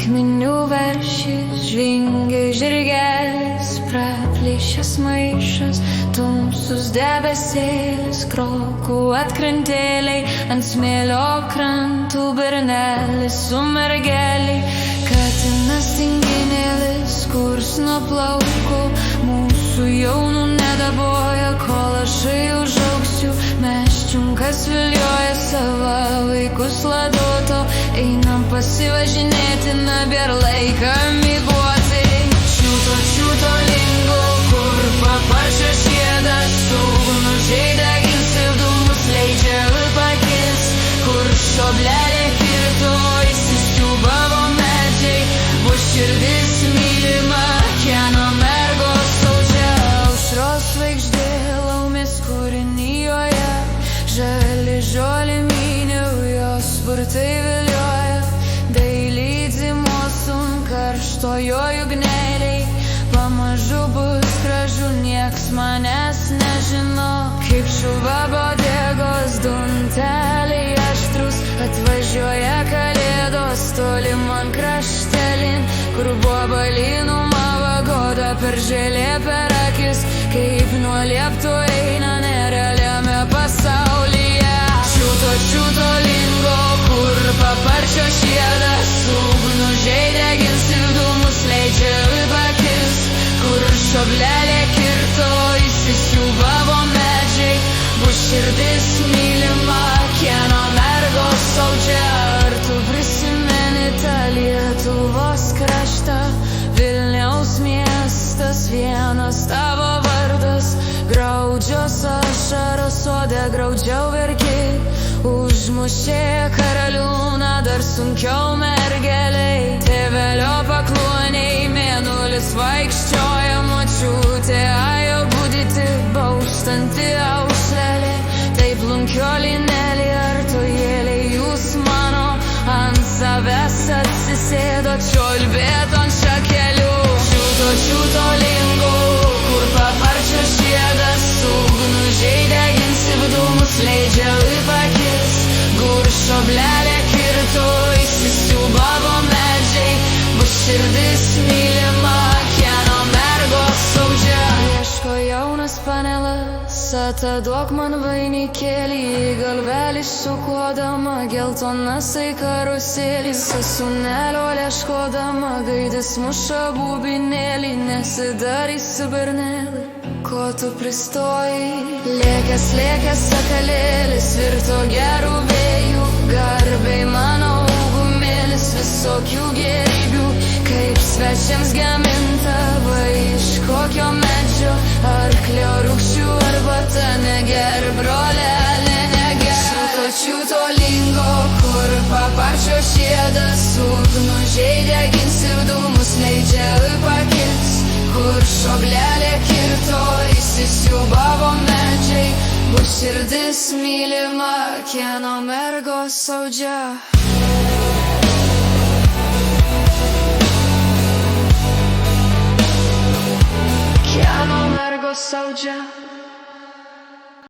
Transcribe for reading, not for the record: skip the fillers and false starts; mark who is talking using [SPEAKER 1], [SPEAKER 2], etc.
[SPEAKER 1] akmenių veršis, žvingia žirgelis, praplėšęs maišas, tamsus debesėlis, krokų atkrantėliai, ant smėlio krantų bernelis su mergeliai, katinas tinginėlis, kurs nuo plaukų, mūsų jaunų nedaboja, kol aš užaugsiu, meščiunkas vilioja savo vaikus ladoto, einam pasivažinėti, nabėr laiką migoti. Čiūto lingo, kur paparčios žiedas, sugnu žaidė gins ir dūmus leidžia pakis, kur šoblelė kirto, įsistiubavo medžiai, bus širdis mylima, kieno mergos saudžia, aušros žvaigždė laumės kūrinyjoje, žali žoliminių jos burtai vilioja, dailydimo sun karštojo ugneliai, pamažu bus gražu, nieks manęs nežino, kaip šuva bodegos dunteliai aštrus, atvažiuoja kalėdos tolimon kraštelin, kur bobalynų mava goda per želė per akis, kaip nuo liepto eina nerealiame pasaulyje. Čiūto lingo, kur paparčio šiedas, ugnu žaidė gins ir dūmus leidžia pakis, kur šoblelė kirto, įsisiūbavo medžiai, bus širdis mylima, kieno mergos saudžia. Ar tu prisimeni tą Lietuvos kraštą, Vilniaus miestas, vienas tavo vardas, graudžios ašaros sode, graudžiau verki, užmušė karaliūną, dar sunkiau mergeliai, tėvelio pakluoniai, mėnulis vaikščioja, močiutė ajo budyti, bauštanti aušlelė, taip lunkiolinėlį ar tojėlį jūs mano, ant savęs atsisėdo, čiulbėt ant šakelių. Čiūto lingo, kur paparčio šiedas, ugnu žaidė gins ir dūmus leidžia pakis, kur šoblelė kirto, įsisiūbavo medžiai, bus širdis mylima, kieno mergos saudžia. Ieško jaunas panelas, atiduok man vainikėlį, galvelį sukuodama, geltonasai karuselį, sūnelio ieškodama, gaidis muša būbinėlį, nesidarysi bernelį, ko tu pristojai. Lėkęs sakalėlis virto gerų vėjų, garbei mano augumėlis visokių gėrybių, kaip svečiams gaminta, va iš kokio medžio, arklio rūgščių arbata, neger brolelė, neger. Čiūto lingo, kur paparčio šiedas, ugnu žaidė gins ir dūmus leidžia pakis, kur šoblelė kirto, įsisiūbavo medžiai, bus širdis mylima, kieno mergos saudžia. Kieno mergos saudžia.